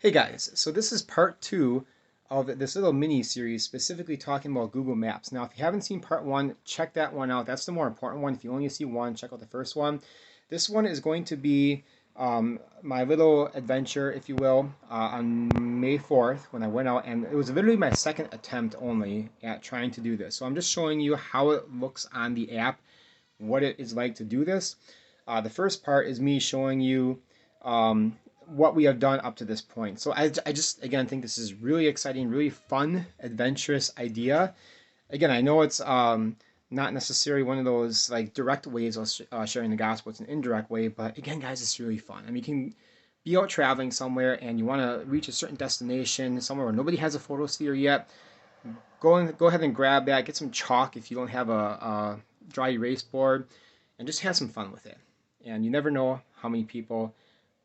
Hey guys, so this is part two of this little mini series specifically talking about Google Maps. Now, if you haven't seen part one, check that one out. That's the more important one. If you only see one, check out the first one. This one is going to be my little adventure, if you will, on May 4th when I went out, and it was literally my second attempt only at trying to do this. So I'm just showing you how it looks on the app, what it is like to do this. The first part is me showing you what we have done up to this point. So I just, again, think this is really exciting, really fun, adventurous idea. Again, I know it's not necessarily one of those like direct ways of sharing the gospel. It's an indirect way, but again, guys, it's really fun. I mean, you can be out traveling somewhere and you want to reach a certain destination, somewhere where nobody has a photosphere yet. Go ahead and grab that. Get some chalk if you don't have a dry erase board, and just have some fun with it. And you never know how many people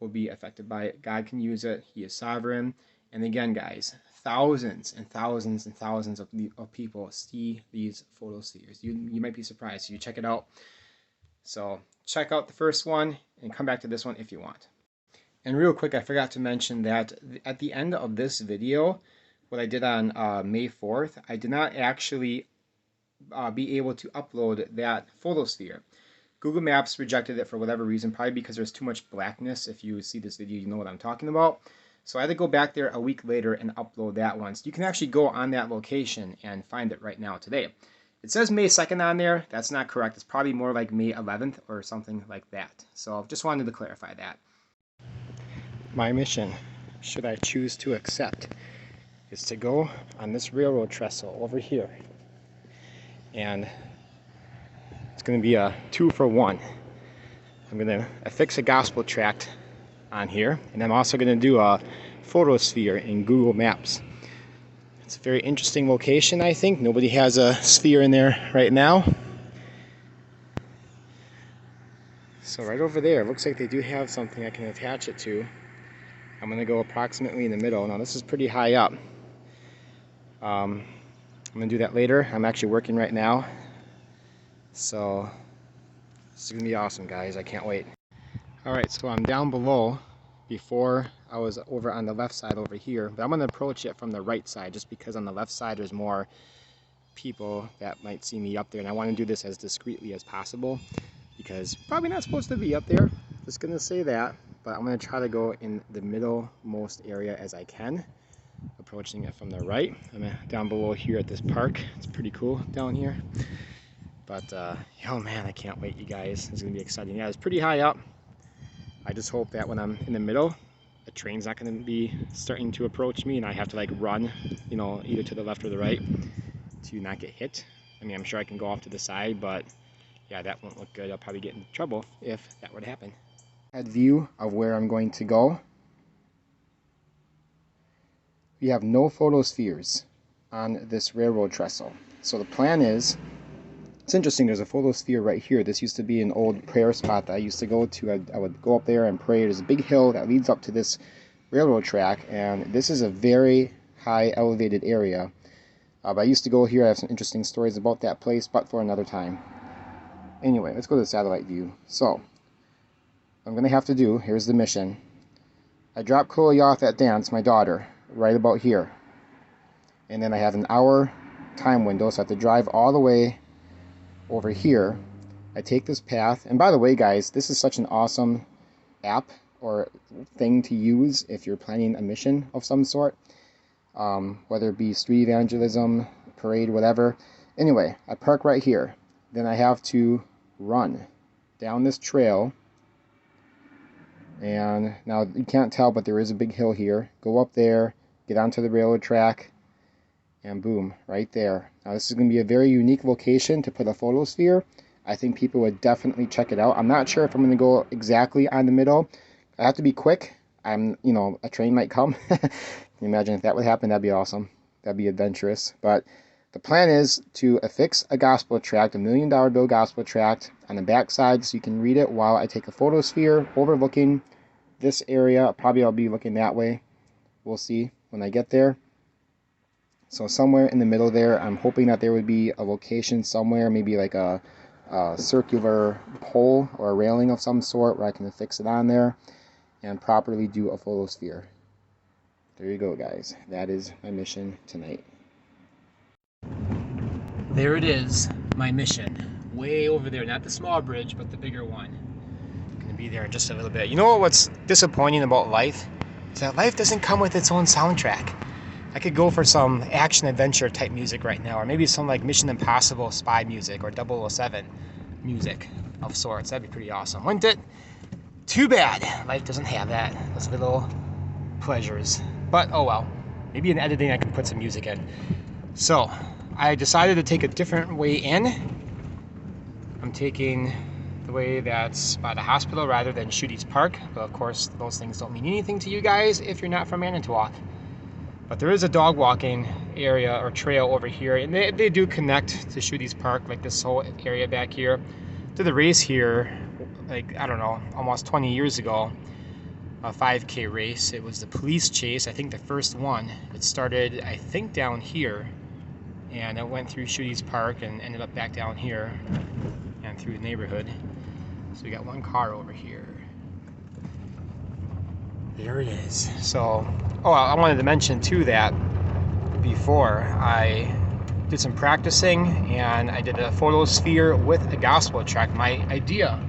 will be affected by it. God can use it. He is sovereign. And again, guys, thousands and thousands and thousands of people see these photospheres. You might be surprised. You check it out. So check out the first one and come back to this one if you want. And real quick, I forgot to mention that at the end of this video, what I did on May 4th, I did not actually be able to upload that photosphere. Google Maps rejected it for whatever reason, probably because there's too much blackness. If you see this video, you know what I'm talking about. So I had to go back there a week later and upload that one. So you can actually go on that location and find it right now today. It says May 2nd on there. That's not correct. It's probably more like May 11th or something like that. So just wanted to clarify that. My mission, should I choose to accept, is to go on this railroad trestle over here. And it's going to be a 2-for-1. I'm going to affix a gospel tract on here, and I'm also going to do a photosphere in Google Maps. It's a very interesting location, I think. Nobody has a sphere in there right now. So right over there, it looks like they do have something I can attach it to. I'm going to go approximately in the middle. Now this is pretty high up. I'm going to do that later. I'm actually working right now. So this is going to be awesome, guys. I can't wait. Alright, so I'm down below. Before I was over on the left side over here, but I'm going to approach it from the right side just because on the left side there's more people that might see me up there, and I want to do this as discreetly as possible because probably not supposed to be up there, just going to say that, but I'm going to try to go in the middlemost area as I can, approaching it from the right. I'm down below here at this park. It's pretty cool down here, but oh man, I can't wait, you guys. It's going to be exciting. Yeah, it's pretty high up. I just hope that when I'm in the middle, the train's not going to be starting to approach me and I have to like run, you know, either to the left or the right to not get hit. I mean, I'm sure I can go off to the side, but yeah, that won't look good. I'll probably get in trouble if that were to happen. That view of where I'm going to go. We have no photospheres on this railroad trestle. So the plan is, it's interesting, there's a photosphere right here. This used to be an old prayer spot that I used to go to. I would go up there and pray. There's a big hill that leads up to this railroad track, and this is a very high elevated area. But I used to go here. I have some interesting stories about that place, but for another time. Anyway, let's go to the satellite view. So, what I'm going to have to do, here's the mission. I drop Chloe off at dance, my daughter, right about here. And then I have an hour time window, so I have to drive all the way over here. I take this path, and by the way, guys, this is such an awesome app or thing to use if you're planning a mission of some sort, whether it be street evangelism, parade, whatever. Anyway, I park right here. Then I have to run down this trail, and now you can't tell, but there is a big hill here. Go up there, get onto the railroad track, and boom, right there. Now this is going to be a very unique location to put a photosphere. I think people would definitely check it out. I'm not sure if I'm going to go exactly on the middle. I have to be quick. A train might come. Can you imagine if that would happen? That'd be awesome. That'd be adventurous. But the plan is to affix a gospel tract, $1 million bill gospel tract, on the back side so you can read it while I take a photosphere overlooking this area. Probably I'll be looking that way. We'll see when I get there. So somewhere in the middle there, I'm hoping that there would be a location somewhere, maybe like a circular pole or a railing of some sort where I can affix it on there and properly do a photosphere. there you go, guys. That is my mission tonight. There it is, my mission. Way over there, not the small bridge, but the bigger one. Gonna be there in just a little bit. You know what's disappointing about life? Is that life doesn't come with its own soundtrack. I could go for some action adventure type music right now, or maybe some like Mission Impossible spy music or 007 music of sorts. That'd be pretty awesome, wouldn't it? Too bad life doesn't have that, those little pleasures. But oh well, maybe in editing I can put some music in. So I decided to take a different way in. I'm taking the way that's by the hospital rather than Shooties Park, but of course those things don't mean anything to you guys if you're not from Manitowoc. But there is a dog walking area or trail over here, and they do connect to Shooties Park, like this whole area back here. Did the race here, like, I don't know, almost 20 years ago, a 5K race. It was the police chase, I think the first one. It started, I think, down here, and it went through Shooties Park and ended up back down here and through the neighborhood. So we got one car over here. There it is. So, oh, I wanted to mention too that before I did some practicing and I did a photosphere with a gospel track. My idea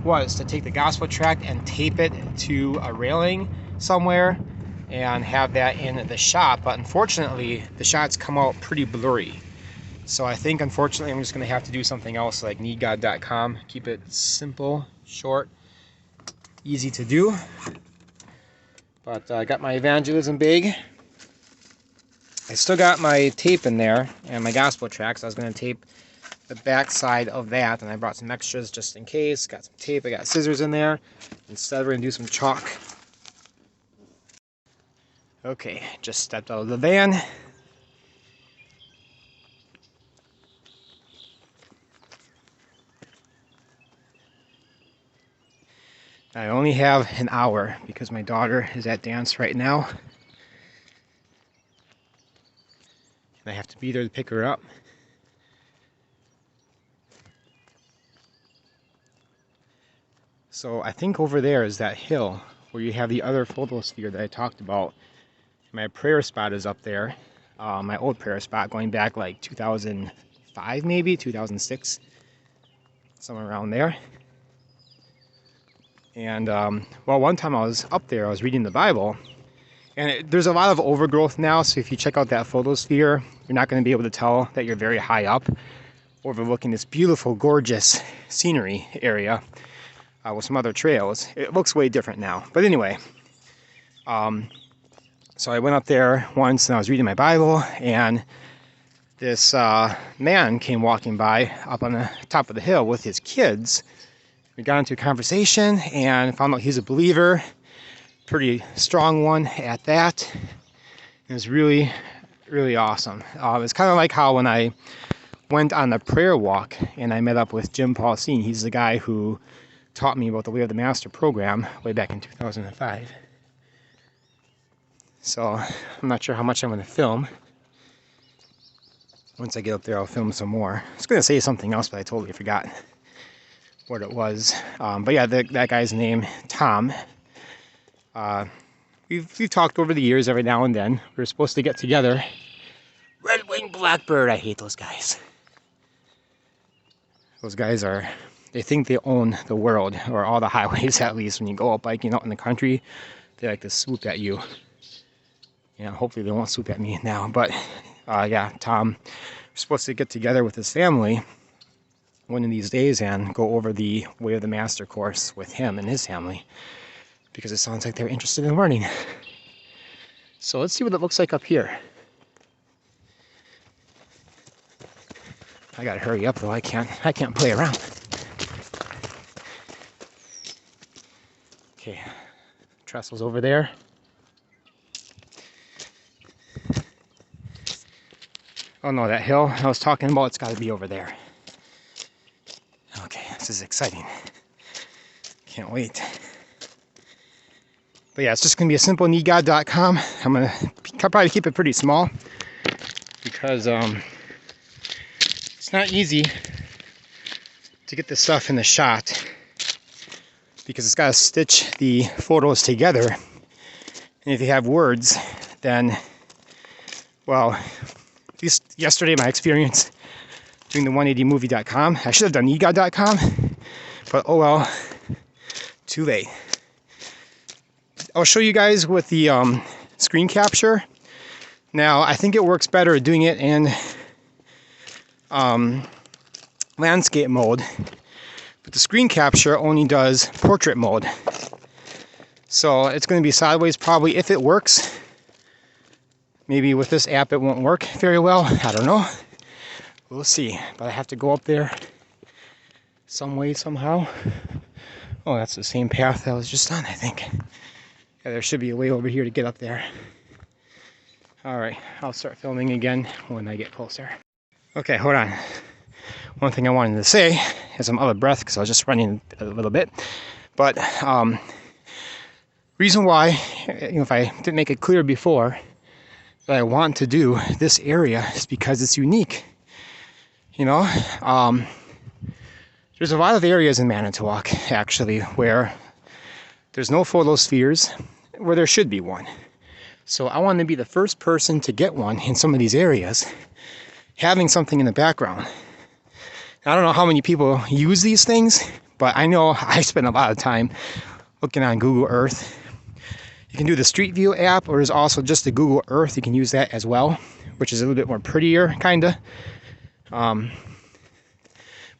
was to take the gospel track and tape it to a railing somewhere and have that in the shot, but unfortunately the shots come out pretty blurry. So I think unfortunately I'm just going to have to do something else like needgod.com. Keep it simple, short, easy to do. But I got my evangelism bag. I still got my tape in there and my gospel tracks. I was going to tape the back side of that, and I brought some extras just in case. Got some tape, I got scissors in there. Instead we're going to do some chalk. Okay, just stepped out of the van. I only have an hour because my daughter is at dance right now. And I have to be there to pick her up. So I think over there is that hill where you have the other photosphere that I talked about. My prayer spot is up there. My old prayer spot going back like 2005 maybe, 2006. Somewhere around there. And well, one time I was up there, I was reading the Bible, and there's a lot of overgrowth now, so if you check out that photosphere, you're not going to be able to tell that you're very high up, overlooking this beautiful, gorgeous scenery area with some other trails. It looks way different now. But anyway, so I went up there once and I was reading my Bible, and this man came walking by up on the top of the hill with his kids. We got into a conversation and found out he's a believer, pretty strong one at that. It was really, really awesome. It's kind of like how when I went on the prayer walk and I met up with Jim Paulsine. He's the guy who taught me about the Way of the Master program way back in 2005. So I'm not sure how much I'm going to film. Once I get up there, I'll film some more. I was going to say something else, but I totally forgot what it was. But yeah, that guy's name, Tom. We've talked over the years every now and then. We were supposed to get together. Red-winged blackbird, I hate those guys. Those guys they think they own the world, or all the highways at least. When you go out biking out in the country, they like to swoop at you. Yeah, hopefully they won't swoop at me now. But yeah, Tom, we're supposed to get together with his family one of these days and go over the Way of the Master course with him and his family, because it sounds like they're interested in learning. So let's see what it looks like up here. I gotta hurry up though. I can't play around. Okay, trestles over there. Oh no, that hill I was talking about, it's got to be over there. Okay, this is exciting. Can't wait. But yeah, it's just going to be a simple needgod.com. I'm going to probably keep it pretty small because it's not easy to get this stuff in the shot, because it's got to stitch the photos together. And if you have words, then, well, at least yesterday my experience doing the 180movie.com, I should have done egod.com, but oh well, too late. I'll show you guys with the screen capture. Now, I think it works better doing it in landscape mode, but the screen capture only does portrait mode. So it's going to be sideways probably if it works. Maybe with this app it won't work very well. I don't know. We'll see. But I have to go up there some way, somehow. Oh, that's the same path I was just on, I think. Yeah, there should be a way over here to get up there. Alright, I'll start filming again when I get closer. Okay, hold on. One thing I wanted to say is I'm out of breath because I was just running a little bit. But reason why, if I didn't make it clear before, that I want to do this area is because it's unique. There's a lot of areas in Manitowoc, actually, where there's no photospheres, where there should be one. So I want to be the first person to get one in some of these areas, having something in the background. I don't know how many people use these things, but I know I spend a lot of time looking on Google Earth. You can do the Street View app, or there's also just the Google Earth. You can use that as well, which is a little bit more prettier, kinda. But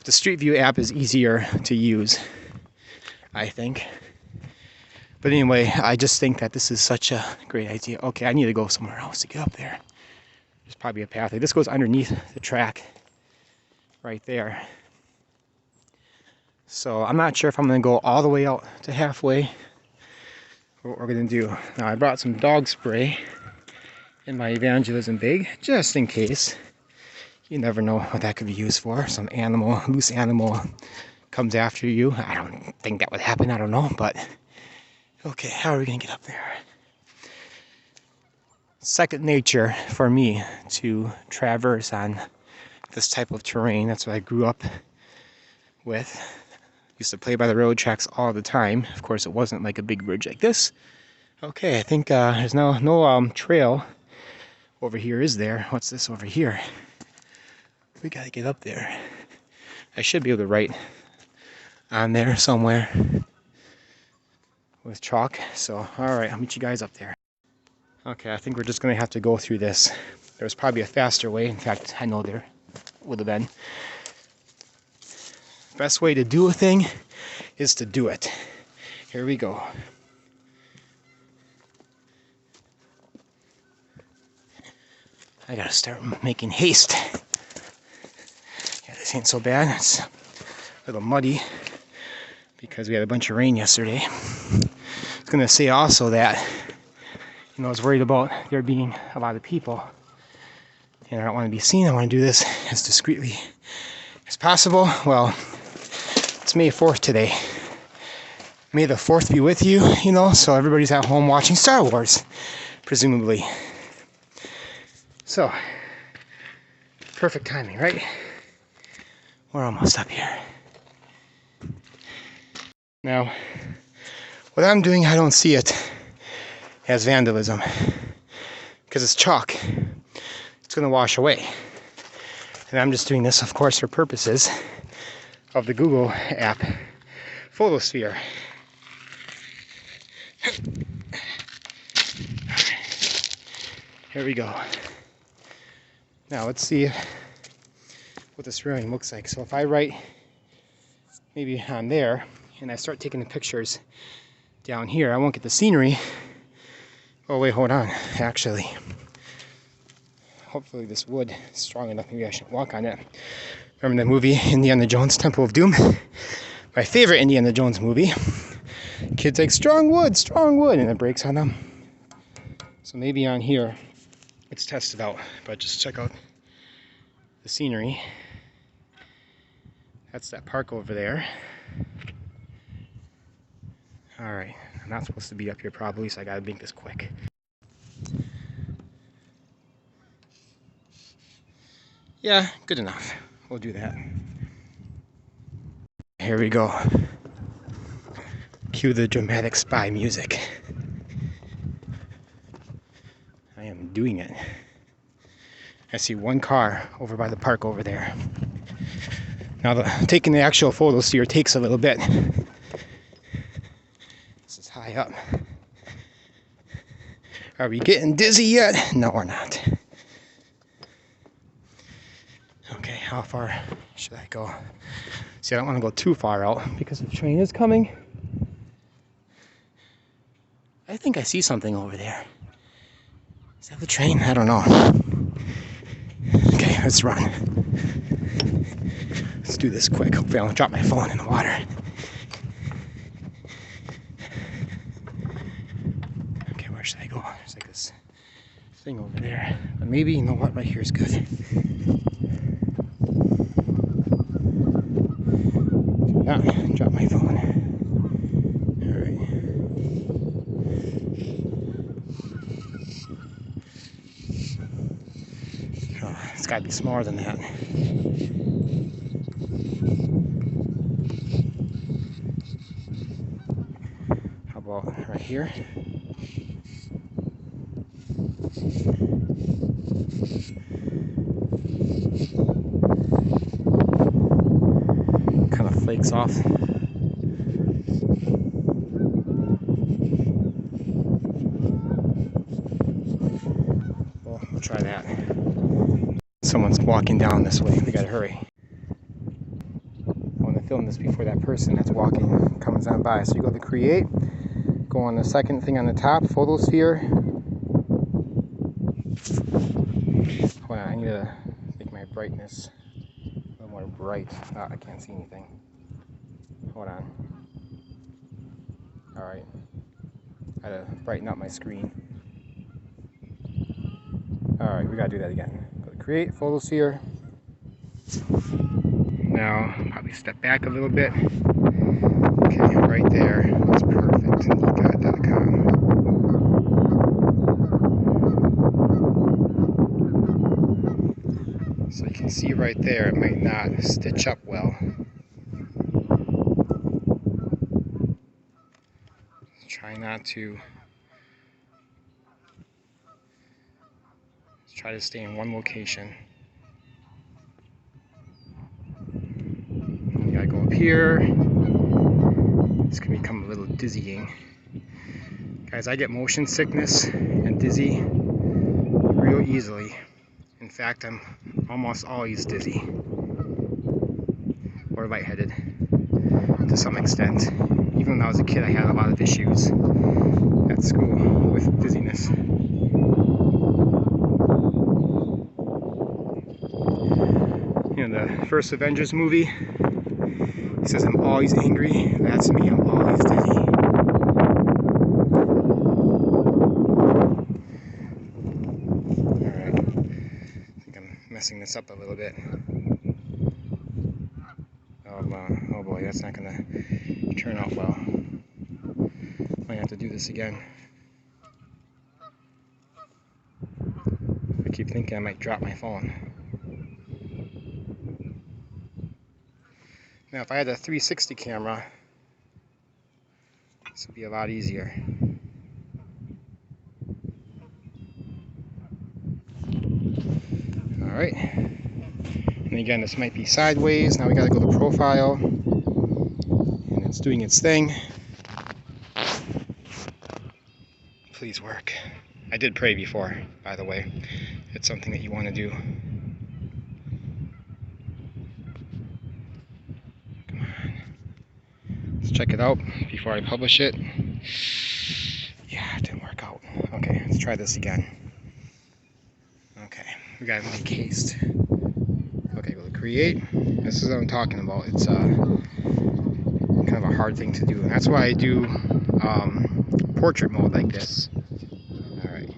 the Street View app is easier to use, I think. But anyway, I just think that this is such a great idea. Okay, I need to go somewhere else to get up there. There's probably a pathway. This goes underneath the track right there. So I'm not sure if I'm going to go all the way out to halfway or what we're going to do. Now, I brought some dog spray in my evangelism bag just in case. You never know what that could be used for. Some animal, loose animal comes after you. I don't think that would happen. I don't know, but okay, how are we going to get up there? Second nature for me to traverse on this type of terrain. That's what I grew up with. Used to play by the road tracks all the time. Of course, it wasn't like a big bridge like this. Okay, I think there's no trail over here, is there? What's this over here? We gotta get up there. I should be able to write on there somewhere with chalk. So, alright, I'll meet you guys up there. Okay, I think we're just gonna have to go through this. There's probably a faster way. In fact, I know there would have been. Best way to do a thing is to do it. Here we go. I gotta start making haste. Yeah, this ain't so bad. It's a little muddy because we had a bunch of rain yesterday. I was gonna say also that, I was worried about there being a lot of people. And I don't want to be seen. I want to do this as discreetly as possible. Well, it's May 4th today. May the 4th be with you, so everybody's at home watching Star Wars, presumably. So, perfect timing, right? We're almost up here. Now, what I'm doing, I don't see it as vandalism, because it's chalk. It's going to wash away. And I'm just doing this, of course, for purposes of the Google app Photosphere. Here we go. Now let's see what this railing looks like. So if I write maybe on there and I start taking the pictures down here, I won't get the scenery. Oh wait, hold on, actually. Hopefully this wood is strong enough, maybe I should walk on it. Remember the movie Indiana Jones Temple of Doom? My favorite Indiana Jones movie. Kid's like, strong wood, and it breaks on them. So maybe on here, it's tested out, but just check out the scenery. That's that park over there. Alright, I'm not supposed to be up here probably, so I gotta make this quick. Yeah, good enough. We'll do that. Here we go. Cue the dramatic spy music. I am doing it. I see one car over by the park over there. Now, taking the actual photosphere takes a little bit. This is high up. Are we getting dizzy yet? No, we're not. Okay, how far should I go? See, I don't want to go too far out because the train is coming. I think I see something over there. Is that the train? I don't know. Okay, let's run. Let's do this quick. Hopefully I don't drop my phone in the water. Okay, where should I go? There's like this thing over there. But maybe, you know what, right here is good. Do not drop my phone. Alright. Oh, it's gotta be smaller than that. How about right here? Kind of flakes off. Well, we'll try that. Someone's walking down this way. We gotta hurry. I want to film this before that person that's walking comes on by. So you go to create, go on the second thing on the top, photosphere. Hold on, I need to make my brightness a little more bright. Oh, I can't see anything. Hold on. Alright. I gotta brighten up my screen. Alright, we gotta do that again. Go to create, photosphere. Now, probably step back a little bit. Okay, right there. That's perfect. Nikon.com. So you can see right there, it might not stitch up well. Try not to. Let's try to stay in one location. You gotta go up here. This can become a little dizzying. Guys, I get motion sickness and dizzy real easily. In fact, I'm almost always dizzy or lightheaded to some extent. Even when I was a kid, I had a lot of issues at school with dizziness. You know, the first Avengers movie, he says, I'm always angry. That's me, I'm always dizzy. Alright, I think I'm messing this up a little bit. Oh boy, that's not gonna turn out well. Might have to do this again. I keep thinking I might drop my phone. Now if I had a 360 camera, this would be a lot easier. Alright. And again, this might be sideways. Now we gotta go to profile. And it's doing its thing. Please work. I did pray before, by the way. It's something that you want to do. Come on. Let's check it out before I publish it. Yeah, it didn't work out. Okay, let's try this again. Okay, we gotta make haste. Okay, go to create. This is what I'm talking about. It's kind of a hard thing to do, and that's why I do portrait mode like this. Alright.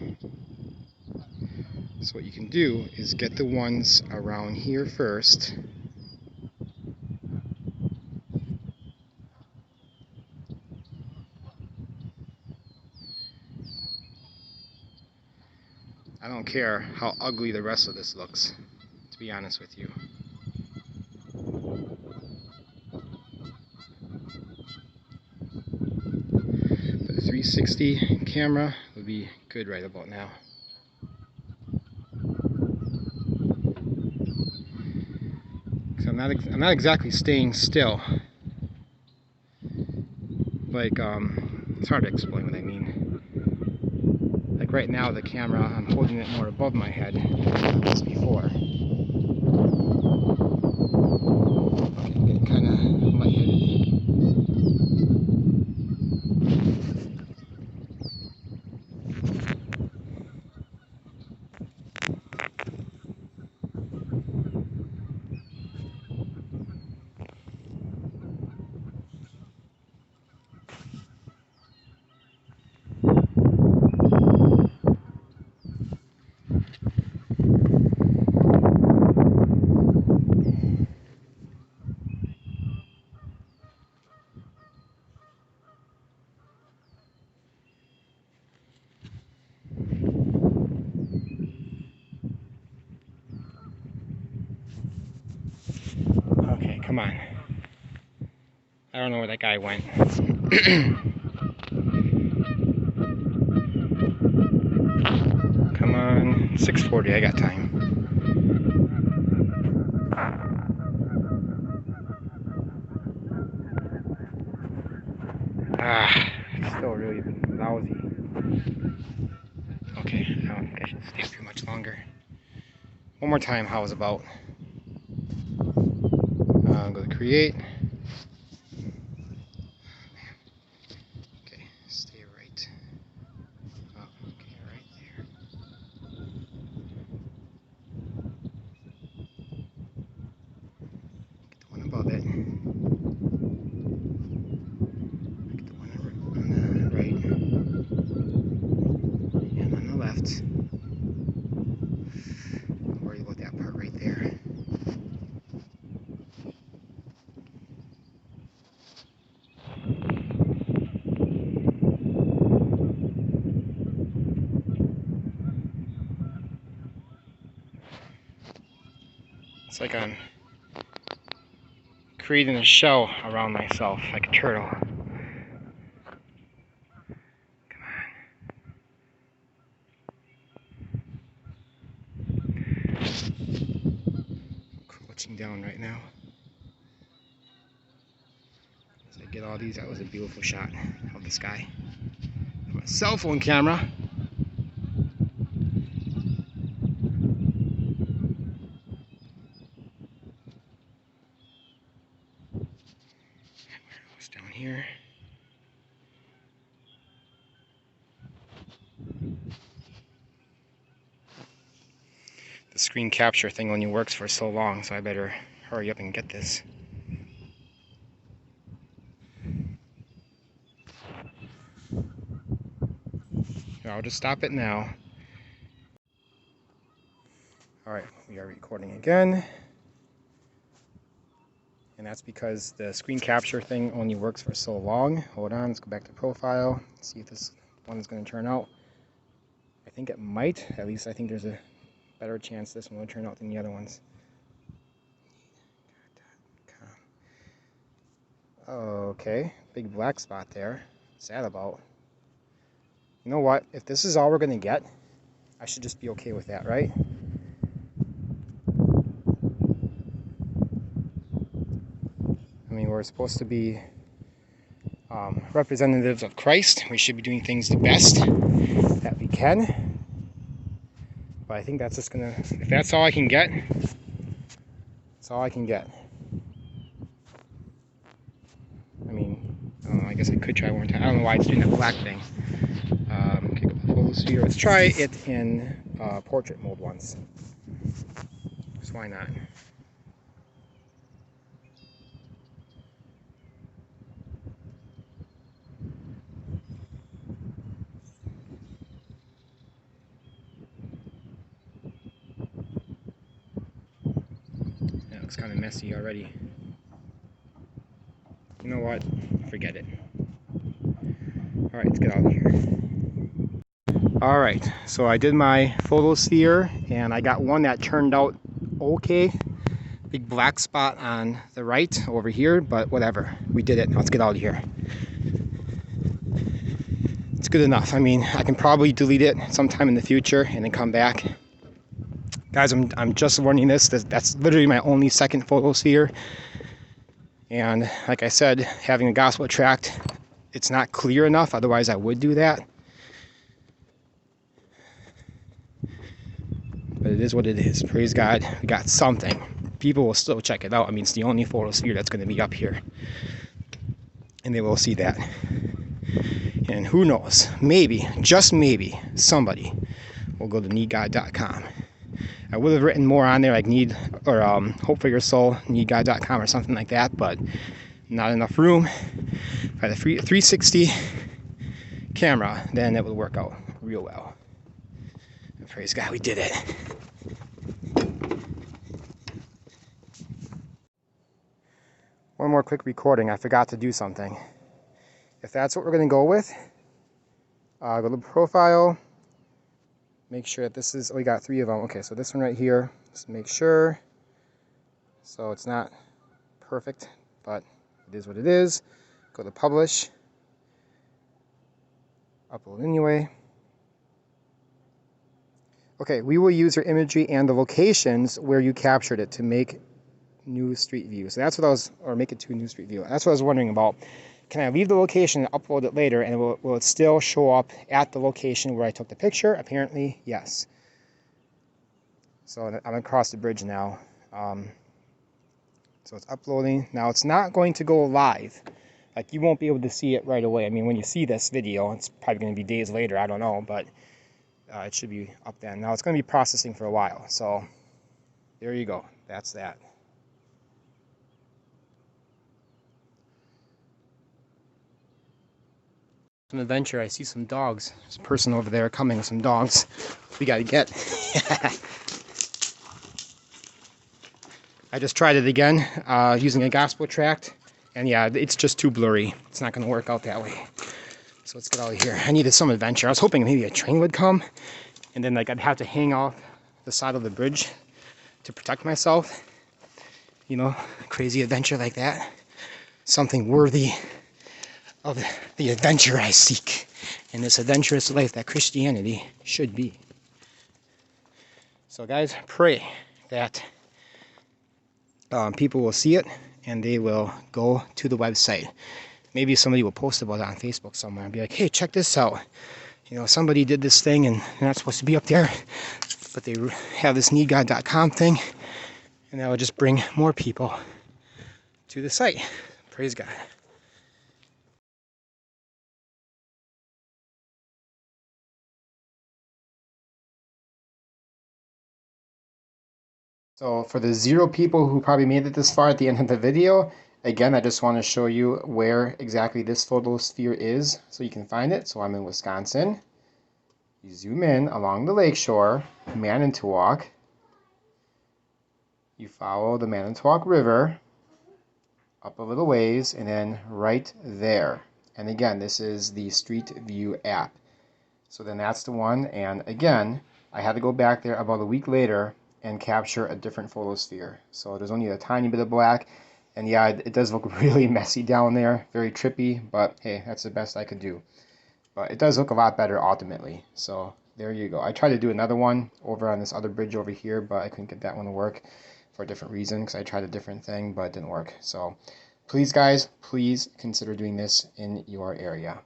So what you can do is get the ones around here first. I don't care how ugly the rest of this looks, to be honest with you. The 360 camera would be good right about now. I'm not exactly staying still. Like, it's hard to explain what I mean. Like right now, the camera, I'm holding it more above my head than it was before. Okay, I'm getting kind of lightheaded. Okay, come on. I don't know where that guy went. Come on, 6:40, I got time. It's still really lousy. Okay, I don't think I should stay up here much longer. One more time, how is about? Go to create. Okay, stay right. Oh, okay, right there. Get the one above it. Get the one on the right. And on the left. Don't worry about that part right there. It's like I'm creating a shell around myself, like a turtle. Come on. Crouching down right now. As I get all these, that was a beautiful shot of the sky from a cell phone camera. Down here. The screen capture thing only works for so long, so I better hurry up and get this. I'll just stop it now. Alright, we are recording again. And that's because the screen capture thing only works for so long. Hold on, let's go back to profile, see if this one is going to turn out. I think it might. At least I think there's a better chance this one will turn out than the other ones. Okay, big black spot there. What's that about? You know what? If this is all we're going to get, I should just be okay with that, right? I mean, we're supposed to be representatives of Christ. We should be doing things the best that we can. But I think that's just gonna, if that's all I can get, that's all I can get. I mean, I don't know, I guess I could try one more time. I don't know why it's doing that black thing. Kick up the photosphere. Let's try it in portrait mode once. Just why not? That looks kind of messy already. You know what? Forget it. Alright, let's get out of here. Alright, so I did my photosphere and I got one that turned out okay. Big black spot on the right over here, but whatever. We did it. Now let's get out of here. It's good enough. I mean, I can probably delete it sometime in the future and then come back. Guys, I'm just learning this. That's literally my only second photosphere. And like I said, having a gospel tract, it's not clear enough, otherwise I would do that. But it is what it is. Praise God, we got something. People will still check it out. I mean, it's the only photosphere that's going to be up here. And they will see that. And who knows, maybe, just maybe, somebody will go to needgod.com. I would have written more on there, like Hope for Your Soul, needgod.com or something like that, but not enough room. If I had a 360 camera, then it would work out real well. And praise God, we did it. One more quick recording. I forgot to do something. If that's what we're going to go with, go to profile. Make sure that this is, we got 3 of them. Okay, so this one right here, just make sure. So it's not perfect, but it is what it is. Go to publish. Upload anyway. Okay, we will use your imagery and the locations where you captured it to make new street view. So that's what I was, or make it to a new street view. That's what I was wondering about. Can I leave the location and upload it later, and will it still show up at the location where I took the picture? Apparently, yes. So I'm across the bridge now. So it's uploading. Now it's not going to go live. Like, you won't be able to see it right away. I mean, when you see this video, it's probably going to be days later. I don't know, but it should be up then. Now it's going to be processing for a while. So there you go. That's that. An adventure. I see some dogs. There's a person over there coming with some dogs. We gotta get. I just tried it again using a gospel tract, and yeah, it's just too blurry. It's not gonna work out that way. So let's get out of here. I needed some adventure. I was hoping maybe a train would come, and then like I'd have to hang off the side of the bridge to protect myself. You know, crazy adventure like that. Something worthy of the adventure I seek in this adventurous life that Christianity should be. So guys, pray that people will see it and they will go to the website. Maybe somebody will post about it on Facebook somewhere and be like, hey, check this out. You know, somebody did this thing and they're not supposed to be up there, but they have this needgod.com thing, and that will just bring more people to the site. Praise God. So for the 0 people who probably made it this far at the end of the video, again, I just want to show you where exactly this photosphere is so you can find it. So I'm in Wisconsin. You zoom in along the lakeshore, Manitowoc. You follow the Manitowoc River up a little ways, and then right there. And again, this is the Street View app. So then that's the one, and again, I had to go back there about a week later and capture a different photosphere. So there's only a tiny bit of black, and yeah, it does look really messy down there, very trippy, but hey, that's the best I could do. But it does look a lot better ultimately. So there you go. I tried to do another one over on this other bridge over here, but I couldn't get that one to work for a different reason, because I tried a different thing, but it didn't work. So please guys, please consider doing this in your area.